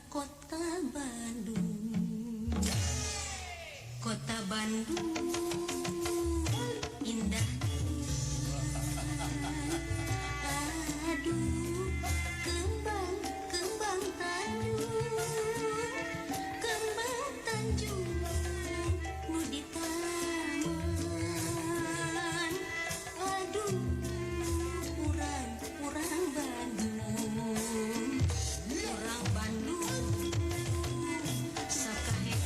kota Bandung. Kota Bandung indah. Aduh, kembang kembang Tanjung nu di taman. Aduh, urang Bandung, urang Bandung sakahe.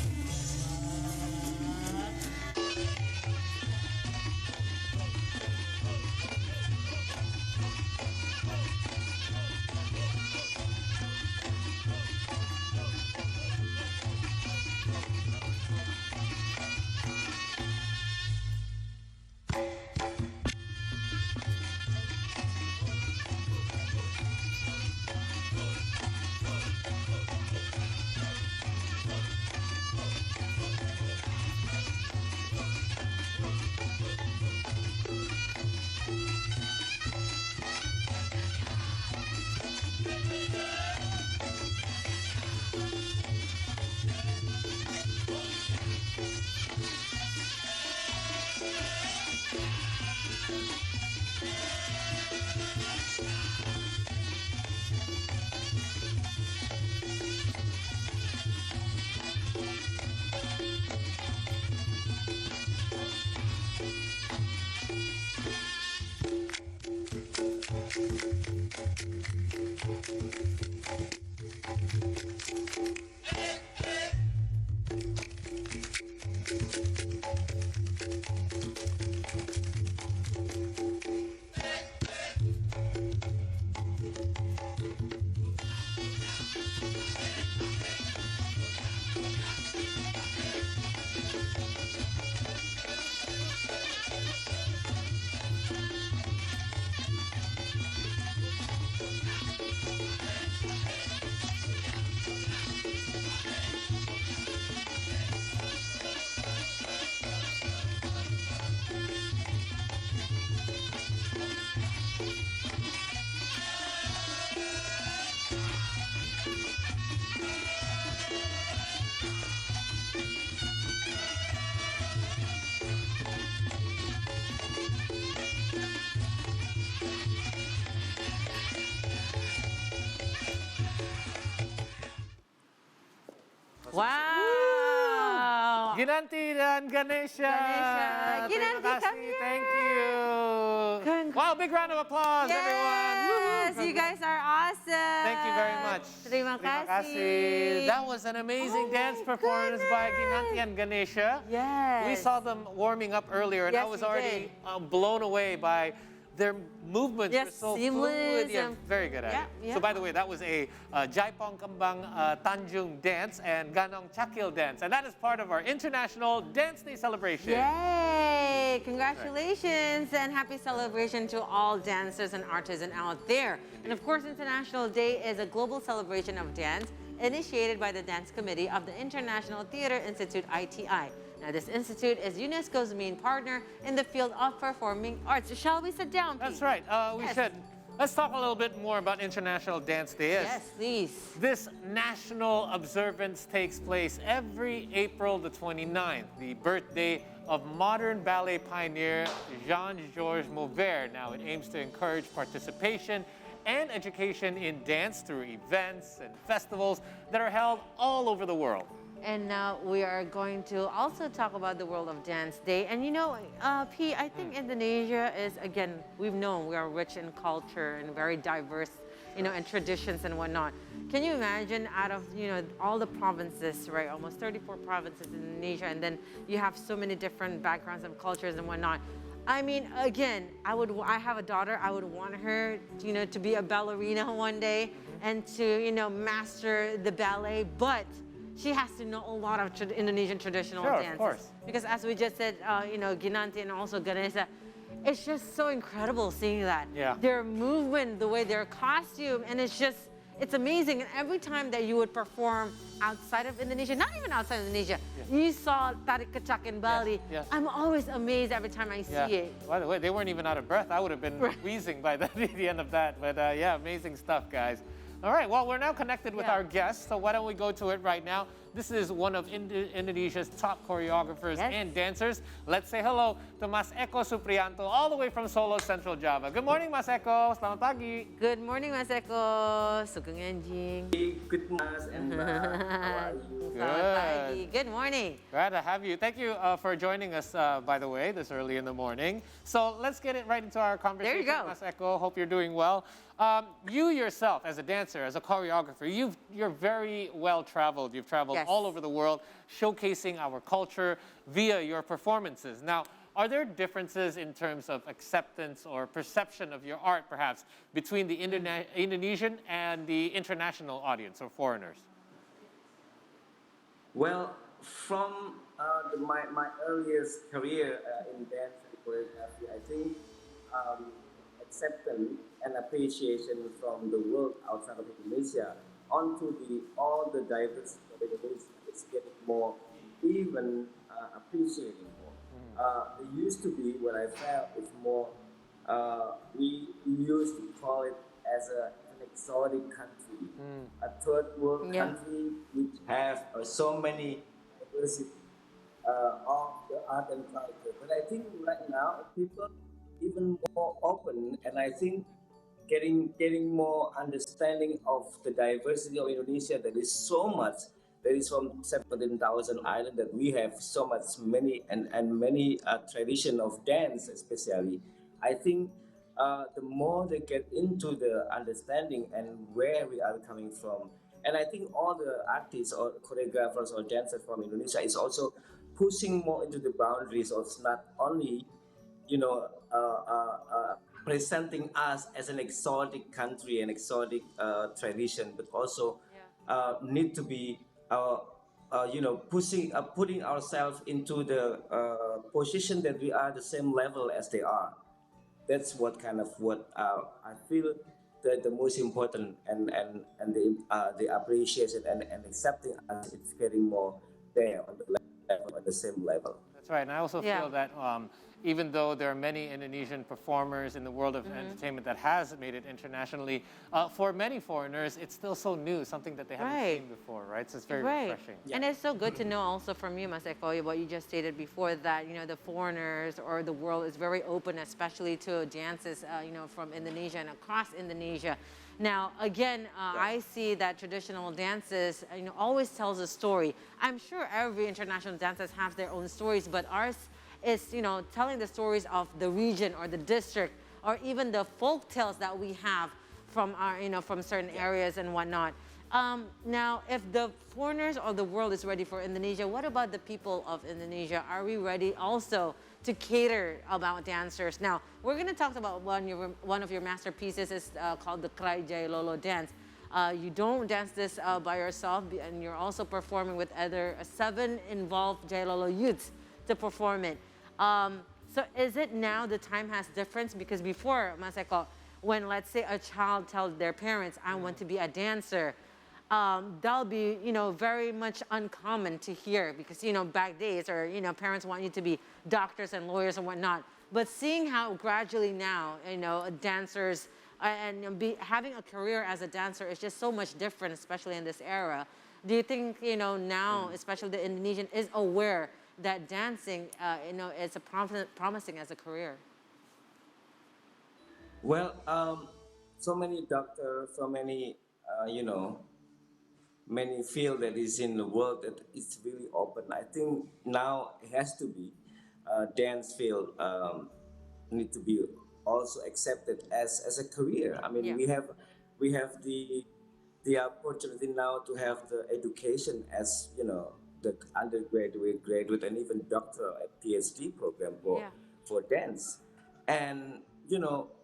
Wow! Ginanti dan Ganesha. Ganesha. Terima Ginanti, come kasih. Thank here. you. Wow, big round of applause, everyone. Yes, Woo. you guys are awesome. Thank you very much. Terima kasih. That was an amazing dance performance by Ginanti and Ganesha. Yes. We saw them warming up earlier, and I Yes, was we already blown away by their movements. Yes, were so seamless fluid. Yeah, and- very good at Yeah, it. yeah. So by the way, that was a Jaipong Kembang Tanjung dance and Ganong Chakil dance, and that is part of our International Dance Day celebration. Yay! Congratulations and happy celebration to all dancers and artisans out there. And of course, International Day is a global celebration of dance initiated by the Dance Committee of the International Theatre Institute, ITI. Now, this institute is UNESCO's main partner in the field of performing arts. Shall we sit down, please? That's right. We Yes. should. Let's talk a little bit more about International Dance Day. Yes, please. This national observance takes place every April the 29th, the birthday of modern ballet pioneer Jean-Georges Mauvert. Now, it aims to encourage participation and education in dance through events and festivals that are held all over the world. And now we are going to also talk about the World of Dance Day. And you know, P, I think Indonesia is, again, we've known we are rich in culture and very diverse, you know, and traditions and whatnot. Can you imagine out of, you know, all the provinces, right, almost 34 provinces in Indonesia, and then you have so many different backgrounds and cultures and whatnot. I mean, again, I have a daughter, I would want her, you know, to be a ballerina one day and to, you know, master the ballet, but she has to know a lot of Indonesian traditional dances. Of course. Because as we just said, you know, Ginanti and also Ganesha, it's just so incredible seeing that. Yeah. Their movement, the way their costume, and it's just, it's amazing. And every time that you would perform outside of Indonesia, not even outside of Indonesia, you saw Tarik Kecak in Bali. yes. I'm always amazed every time I see it. By the way, they weren't even out of breath. I would have been wheezing by the end of that. But yeah, amazing stuff, guys. All right, well, we're now connected with Yeah. our guest, so why don't we go to it right now? This is one of Indonesia's top choreographers Yes. and dancers. Let's say hello to Mas Eko Supriyanto, all the way from Solo, Central Java. Good morning, Mas Eko. Selamat pagi. Good morning, Mas Eko. Sugeng Enjing. Good morning, and how are you? Selamat pagi. Good morning. Glad to have you. Thank you for joining us, by the way, this early in the morning. So let's get it right into our conversation, go. Mas Eko. Hope you're doing well. You yourself, as a dancer, as a choreographer, you're very well traveled. You've traveled Yes. all over the world, showcasing our culture via your performances. Now, are there differences in terms of acceptance or perception of your art, perhaps, between the Indonesian and the international audience or foreigners? Well, from my earliest career in dance and choreography, I think acceptance and appreciation from the world outside of Indonesia onto all the diversity of Indonesia is getting more even appreciating more. It used to be what I felt is more. We used to call it as an exotic country, a third world Yeah. country which have so many diversity of the art and culture. But I think right now people even more open, and I think getting more understanding of the diversity of Indonesia. There is so much. There is from 17,000 islands that we have so much many and many tradition of dance, especially. I think the more they get into the understanding and where we are coming from, and I think all the artists or choreographers or dancers from Indonesia is also pushing more into the boundaries of not only you know, presenting us as an exotic country, an exotic tradition, but also need to be, putting ourselves into the position that we are the same level as they are. That's what I feel that the most important, and the appreciation and accepting us, it's getting more there on the level, on the same level. That's right, and I also Yeah. feel that even though there are many Indonesian performers in the world of entertainment that has made it internationally, for many foreigners, it's still so new, something that they haven't Right. seen before, right? So it's very Right. refreshing. And it's so good to know also from you, Maseko, what you just stated before, that, the foreigners or the world is very open, especially to dances, from Indonesia and across Indonesia. Now, again, I see that traditional dances, always tells a story. I'm sure every international dances have their own stories, but ours is, telling the stories of the region or the district, or even the folk tales that we have from our, from certain areas and whatnot. Now, if the foreigners or the world is ready for Indonesia, what about the people of Indonesia? Are we ready also to cater about dancers? Now, we're going to talk about one of your masterpieces is called the Krai Jai Lolo dance. You don't dance this by yourself, and you're also performing with other 7 involved Jai Lolo youths to perform it. So is it now the time has difference? Because before, Maseko, when let's say a child tells their parents, I want to be a dancer, that'll be, very much uncommon to hear because, back days or, parents want you to be doctors and lawyers and whatnot. But seeing how gradually now, dancers and having a career as a dancer is just so much different, especially in this era. Do you think, now, especially the Indonesian is aware that dancing, is promising as a career? Well, so many doctors, so many, many field that is in the world that is really open. I think now it has to be dance field need to be also accepted as a career. I mean, Yeah. we have the opportunity now to have the education as the undergraduate, graduate, and even doctor and PhD program Yeah. for dance, and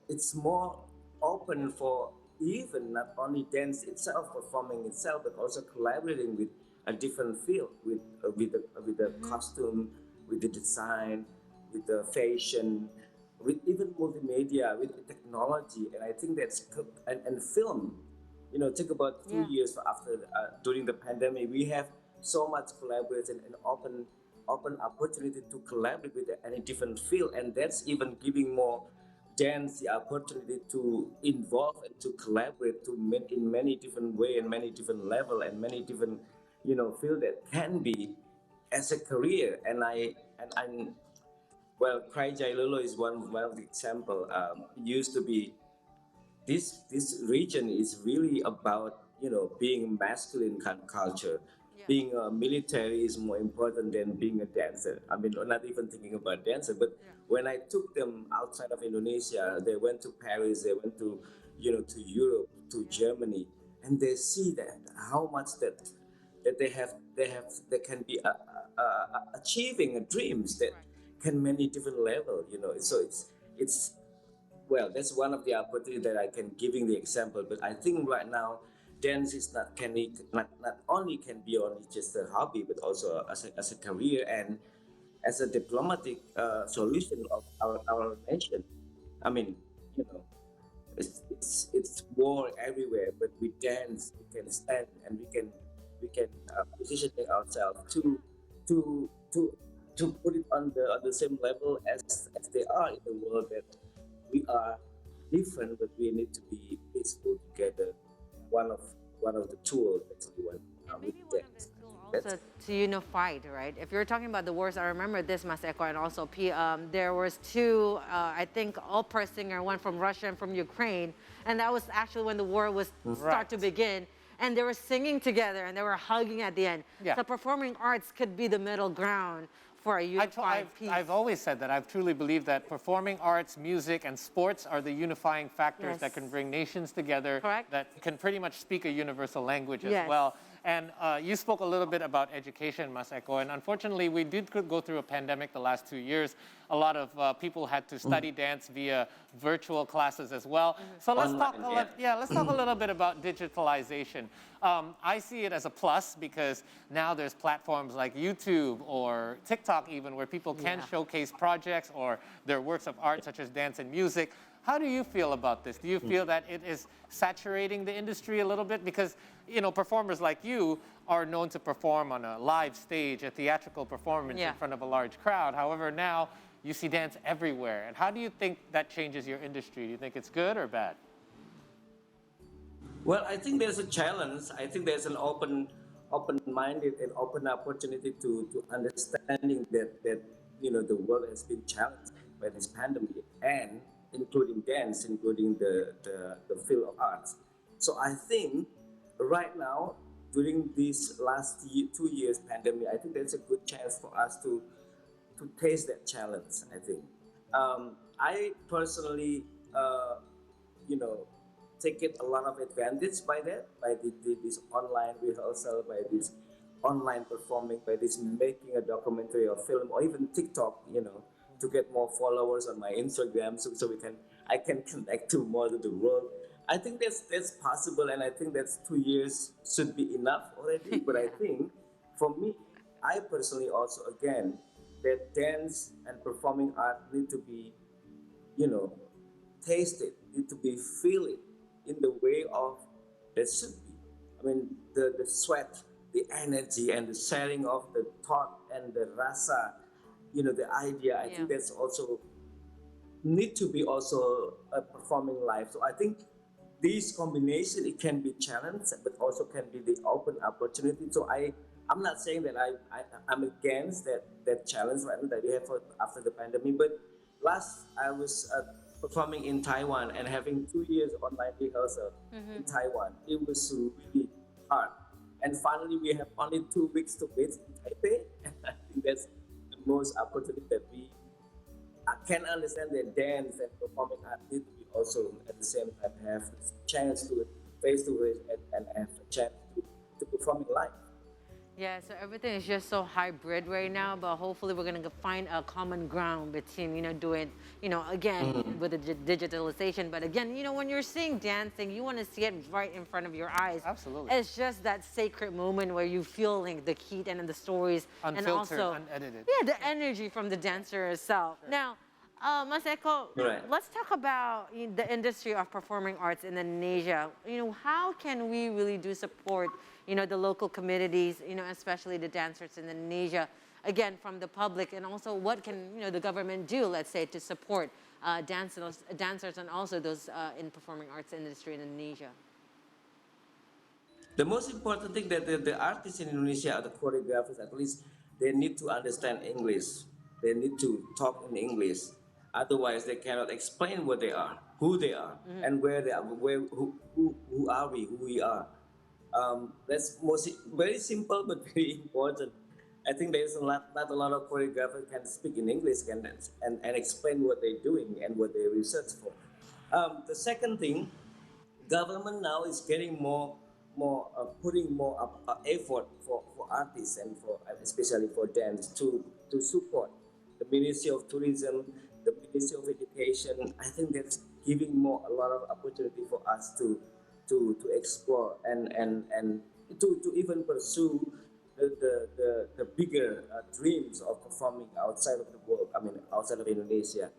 it's more open for even not only dance itself, performing itself, but also collaborating with a different field, with the costume, with the design, with the fashion, with even multimedia, with the technology, and I think and film. Take about 2 years after during the pandemic, we have so much collaboration and open opportunity to collaborate with any different field, and that's even giving more dance the opportunity to involve and to collaborate in many different way and many different level and many different field that can be as a career. And well, Cry Jai Lolo is one of the example. It used to be this region is really about being masculine culture. Yeah. Being a military is more important than being a dancer. I mean, not even thinking about dancer, but Yeah. when I took them outside of Indonesia, they went to Paris, they went to to Europe, to Germany, and they see that how much that they can be achieving dreams that Correct. can many different level. So it's well, that's one of the opportunity that I can giving the example. But I think right now, dance is not only can be only just a hobby, but also as a career and as a diplomatic solution of our nation. I mean, you know, it's war everywhere, but we dance, we can stand, and we can positioning ourselves to to to put it on the same level as they are in the world, that we are different, but we need to be peaceful together. One of one of the tools actually when And with maybe one of the dance. I tools think that's also to unify, right? If you're talking about the wars, I remember this, Maseko, and also P. There was two, I think, opera singer, one from Russia and from Ukraine, and that was actually when the war was start to Right. begin. And they were singing together and they were hugging at the end. Yeah. So performing arts could be the middle ground for a unified peace. I've always said that. I've truly believed that performing arts, music, and sports are the unifying factors Yes. that can bring nations together, Correct. that can pretty much speak a universal language as Yes. well. And you spoke a little bit about education, Maseko, and unfortunately, we did go through a pandemic the last 2 years. A lot of people had to study dance via virtual classes as well. So let's talk Online, let's talk a little bit about digitalization. I see it as a plus because now there's platforms like YouTube or TikTok even where people can Yeah. showcase projects or their works of art such as dance and music. How do you feel about this? Do you feel that it is saturating the industry a little bit? Because, performers like you are known to perform on a live stage, a theatrical performance Yeah. in front of a large crowd. However, now you see dance everywhere. And how do you think that changes your industry? Do you think it's good or bad? Well, I think there's a challenge. I think there's an open-minded and open opportunity to understanding that the world has been challenged by this pandemic, and including dance, including the field of arts. So I think right now, during this last 2 years pandemic, I think there's a good chance for us to taste that challenge. I think I personally, you know, take it a lot of advantage by that, by this online rehearsal, by this online performing, by this making a documentary or film or even TikTok, to get more followers on my Instagram, so I can connect to more of the world. I think that's possible, and I think that's 2 years should be enough already. But I think for me, I personally also again that dance and performing art need to be you know taste it, need to be feel it in the way of that should be. I mean, the sweat, the energy, and the sharing of the thought and the rasa, the idea. I Yeah. think that's also need to be also a performing live. So I think this combination it can be challenged, but also can be the open opportunity. So I'm not saying that I'm against that challenge right now that we have after the pandemic. But last I was performing in Taiwan and having 2 years online rehearsal in Taiwan. It was really hard. And finally, we have only 2 weeks to wait in Taipei. And I think that's the most opportunity that I can understand that dance and performing art need to be also at the same time have the chance to face to face and have a chance to perform in live. Yeah, so everything is just so hybrid right now, but hopefully we're gonna find a common ground between, doing, again, with the digitalization. But again, when you're seeing dancing, you want to see it right in front of your eyes. Absolutely. It's just that sacred moment where you feel like the heat and the stories. And Unfiltered, also, unedited. yeah, the energy from the dancer itself. Now, Mas Eko, Right. let's talk about the industry of performing arts in Indonesia. How can we really do support, the local communities, especially the dancers in Indonesia, again, from the public, and also what can, the government do, let's say, to support dancers and also those in performing arts industry in Indonesia? The most important thing that the artists in Indonesia, the choreographers at least, they need to understand English. They need to talk in English. Otherwise, they cannot explain what they are, who they are, and where they are, who are we, who we are. That's most very simple but very important. I think there's not a lot of choreographers can speak in English and explain what they're doing and what they research for. The second thing, government now is getting more putting more effort for artists and for especially for dance to support the Ministry of Tourism, the Ministry of Education. I think that's giving more a lot of opportunity for us to explore and to even pursue the bigger dreams of performing outside of the world. I mean, outside of Indonesia.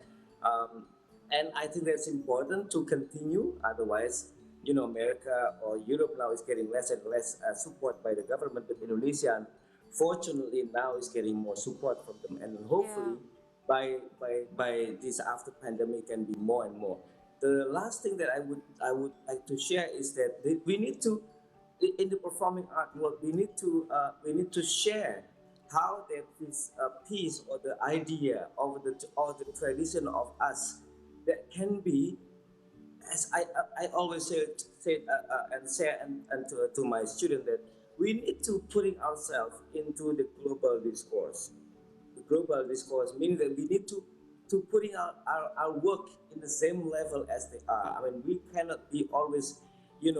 Um, and I think that's important to continue. Otherwise, America or Europe now is getting less and less support by the government, but Indonesia, fortunately, now is getting more support from them, and hopefully, by this after pandemic, can be more and more. The last thing that I would like to share is that we need to, in the performing art world, we need to share how that this piece or the idea of the tradition of us that can be, as I always say and say and to my student, that we need to putting ourselves into the global discourse. The global discourse meaning that we need to putting our work in the same level as they are. I mean, we cannot be always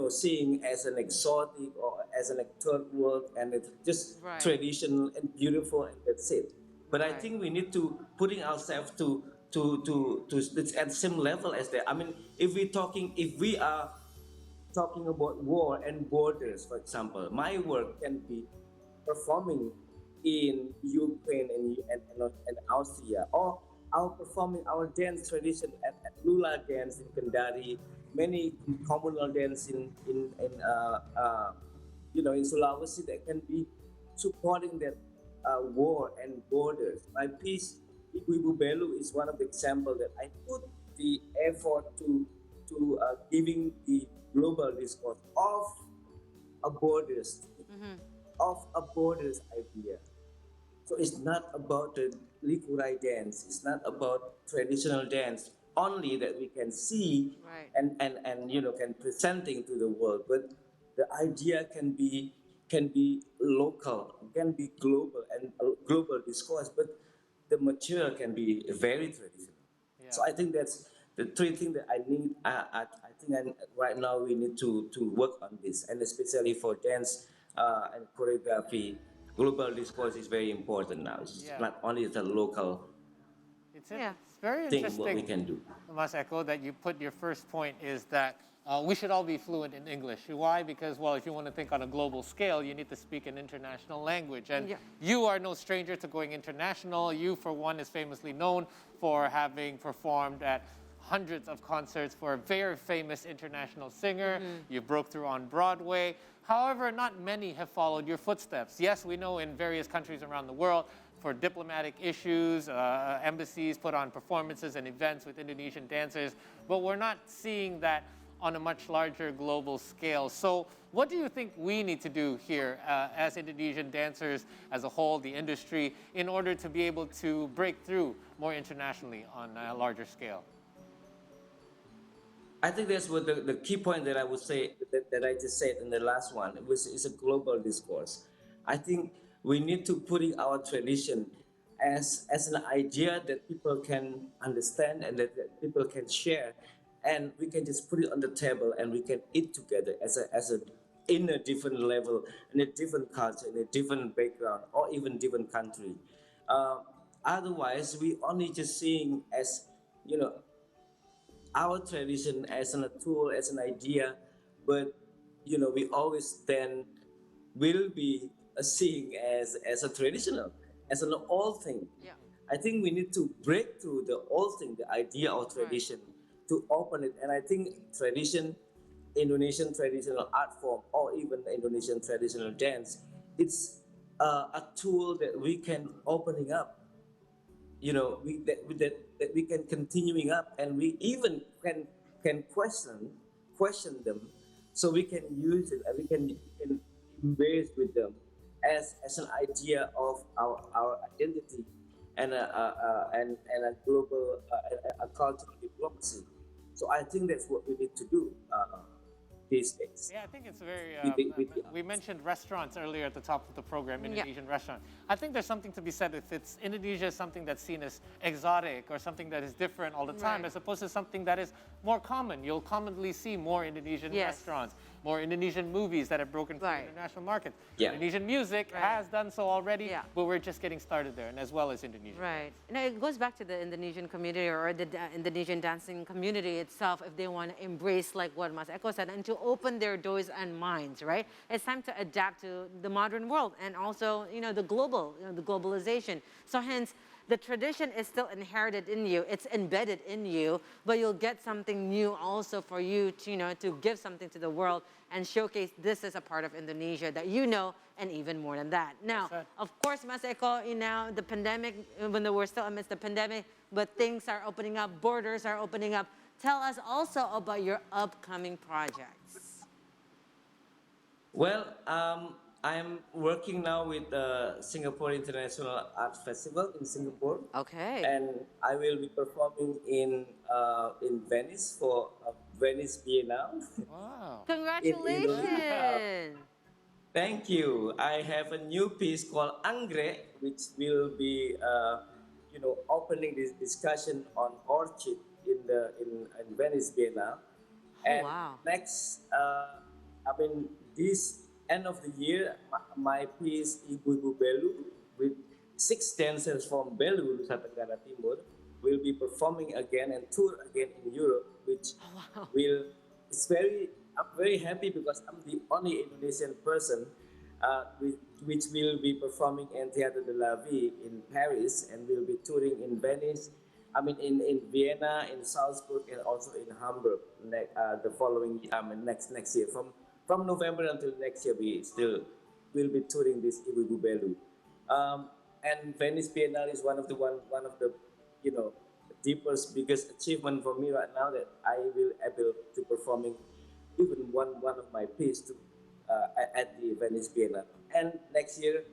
seeing as an exotic or as an third world, and it's just Right. traditional and beautiful, and that's it. But I Right. think we need to putting ourselves to at the same level as they. I mean, if we are talking about war and borders, for example, my work can be performing in Ukraine and Austria, or our performing our dance tradition at Lula dance in Kendari, many communal dance in Sulawesi that can be supporting that war and borders. My piece, Ibu Belu, is one of the examples that I put the effort to giving the global discourse a borders of a borders idea. So it's not about the likurai dance. It's not about traditional dance only that we can see Right. and can presenting to the world. But the idea can be local, can be global and global discourse. But the material can be very traditional. Yeah. So I think that's the three things that I need. I think right now we need to work on this, and especially for dance and choreography, global discourse is very important now. It's Yeah. not only the local Yeah. It's very thing what we interesting, can do. Mas Echo, that you put your first point is that we should all be fluent in English. Why? Because, well, if you want to think on a global scale, you need to speak an international language. And Yeah. you are no stranger to going international. You, for one, is famously known for having performed at hundreds of concerts for a very famous international singer. You broke through on Broadway. However, not many have followed your footsteps. Yes, we know in various countries around the world, for diplomatic issues, embassies put on performances and events with Indonesian dancers, but we're not seeing that on a much larger global scale. So what do you think we need to do here as Indonesian dancers as a whole, the industry, in order to be able to break through more internationally on a larger scale? I think that's what the key point that I would say that I just said in the last one. It was is a global discourse. I think we need to putting our tradition as an idea that people can understand and that people can share, and we can just put it on the table and we can eat together as a in a different level, in a different culture, in a different background, or even different country. Uh, Otherwise, we only just seeing as you know our tradition as a tool, as an idea, but we always then will be seeing as a traditional, as an old thing. Yeah. I think we need to break through the old thing, the idea of Right. tradition, to open it. And I think tradition, Indonesian traditional art form, or even Indonesian traditional dance, it's a tool that we can opening up that we can continuing up, and we even can question them, so we can use it and we can embrace with them as an idea of our identity and a global a cultural diplomacy. So I think that's what we need to do these days. Yeah, I think it's very. With the We mentioned restaurants earlier at the top of the program, Indonesian restaurant. I think there's something to be said if it's Indonesia is something that's seen as exotic or something that is different all the time, Right. as opposed to something that is more common. You'll commonly see more Indonesian Yes. restaurants, more Indonesian movies that have broken through Right. international markets. Yeah. Indonesian music Right. has done so already, Yeah. but we're just getting started there, and as well as Indonesia. Right. Now it goes back to the Indonesian community or the Indonesian dancing community itself, if they want to embrace, like what Mas Eko said, and to open their doors and minds, right? It's time to adapt to the modern world and also, the the globalization. So hence, the tradition is still inherited in you. It's embedded in you, but you'll get something new also for you to, to give something to the world and showcase this is a part of Indonesia that and even more than that. Now, Yes, sir. of course, Mas Eko, the pandemic, even though we're still amidst the pandemic, but things are opening up, borders are opening up. Tell us also about your upcoming projects. Well, I'm working now with the Singapore International Arts Festival in Singapore, Okay. and I will be performing in Venice for Venice Biennale. Wow. Congratulations. Thank you. I have a new piece called Anggrek, which will be, opening this discussion on orchid in Venice Biennale. And wow. next, this end of the year, my piece Ibu-Ibu Belu with 6 dancers from Belu, Nusa Tenggara Timur, will be performing again and tour again in Europe, which will. I'm very happy because I'm the only Indonesian person which will be performing in Theatre de la Vie in Paris, and will be touring in Venice. In Vienna, in Salzburg, and also in Hamburg the following next year. From November until next year, we still will be touring this Ibu-Ibu Belu. And Venice Biennale is one of the deepest, biggest achievement for me right now, that I will able to performing even one of my piece to at the Venice Biennale. And next year,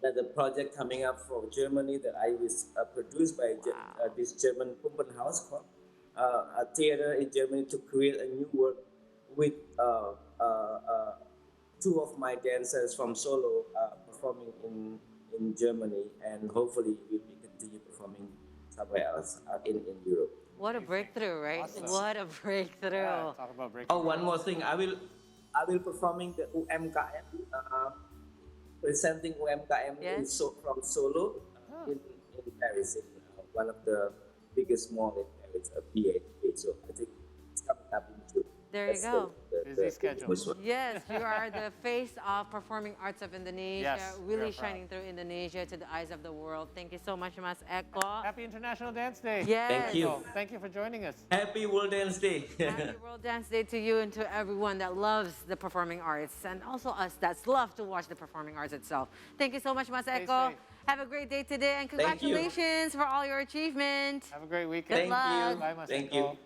another project coming up from Germany that I was produced by this German Puppenhaus called a theater in Germany, to create a new work with 2 of my dancers from Solo performing in Germany, and hopefully we'll be continue performing somewhere else in Europe. What a breakthrough, right? Awesome. What a breakthrough. Yeah, talk about breaking. Oh, one more thing. I will performing the UMKM, presenting UMKM Yes. from Solo in Paris, in one of the biggest mall in Paris, BHP. So I think it's coming up in June. There you go. Busy schedule. first one. Yes, you are the face of performing arts of Indonesia, Yes, we really are proud. shining through Indonesia to the eyes of the world. Thank you so much, Mas Eko. Happy International Dance Day. Yes. Thank you. So, thank you for joining us. Happy World Dance Day. Happy World Dance Day to you and to everyone that loves the performing arts, and also us that's love to watch the performing arts itself. Thank you so much, Mas Stay Eko. safe. Have a great day today, and Thank you. congratulations for all your achievement. Have a great weekend. Thank luck. you. Bye, Mas Thank Eko. you.